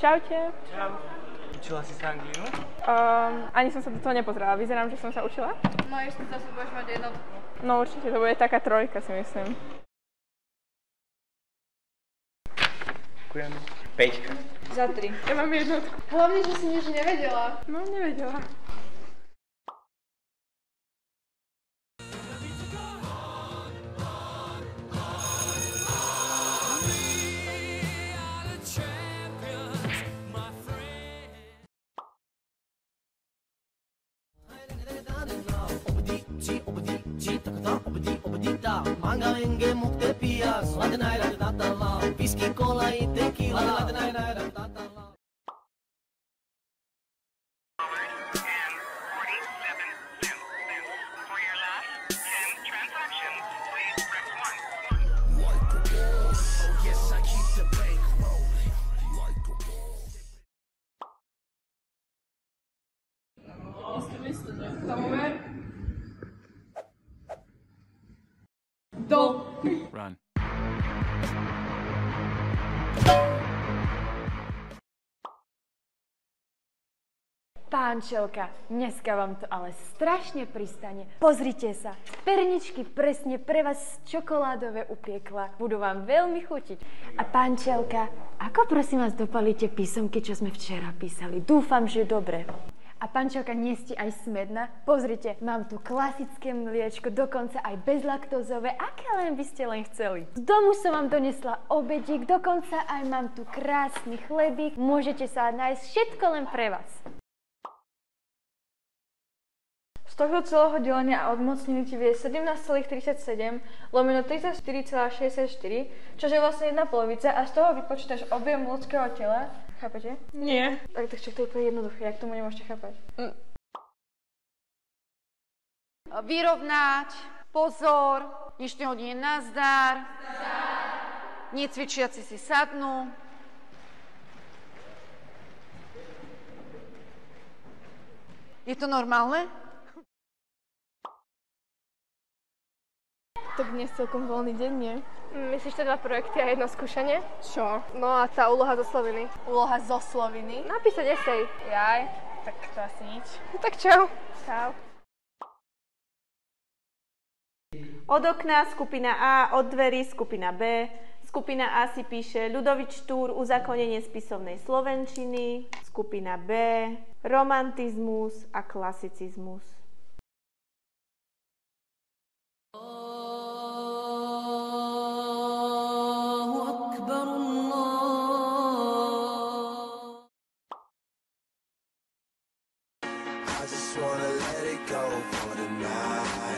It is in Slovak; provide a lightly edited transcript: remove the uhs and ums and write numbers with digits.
Čaute. Čau. Učila si sa angličtinu? Ani som sa do toho nepozerala. Vyzerám, že som sa učila. No istú zase budeš mať jednotku. No určite to bude taká trojka, si myslím. Ďakujem. 5. Za 3. Ja mám jednotku. Hlavne, že si nič nevedela. No, nevedela. Run. Pánčelka, dneska vám to ale strašne pristane. Pozrite sa, perničky presne pre vás čokoládové upiekla. Budú vám veľmi chutiť. A pánčelka, ako prosím vás dopalíte písomky, čo sme včera písali? Dúfam, že dobre. A pančelka, nie ste aj smedná? Pozrite, mám tu klasické mliečko, dokonca aj bezlaktózové, aké len by ste len chceli. Z domu som vám donesla obedík, dokonca aj mám tu krásny chlebík. Môžete sa nájsť všetko len pre vás. Z tohto celého delenia a odmocniny ti vie 17,37 lomeno 34,64, čo je vlastne jedna polovica a z toho vypočítaš objem ľudského tela. Chápete? Nie. Tak to je úplne jednoduché, jak tomu nemôžete chápať. Vyrovnať, pozor, dnešné hodine nazdar, necvičiaci si sadnú. Je to normálne? Tak dnes celkom voľný deň, nie? Myslíš to 2 projekty a jedno skúšanie? Čo? No a tá úloha zo sloviny. Úloha zo sloviny? Napísať esej. Jaj, tak to asi nič. Tak čau. Čau. Od okna skupina A, od dverí skupina B. Skupina A si píše Ľudovič Štúr, uzákonenie spisovnej slovenčiny. Skupina B, romantizmus a klasicizmus. I just wanna let it go for the night.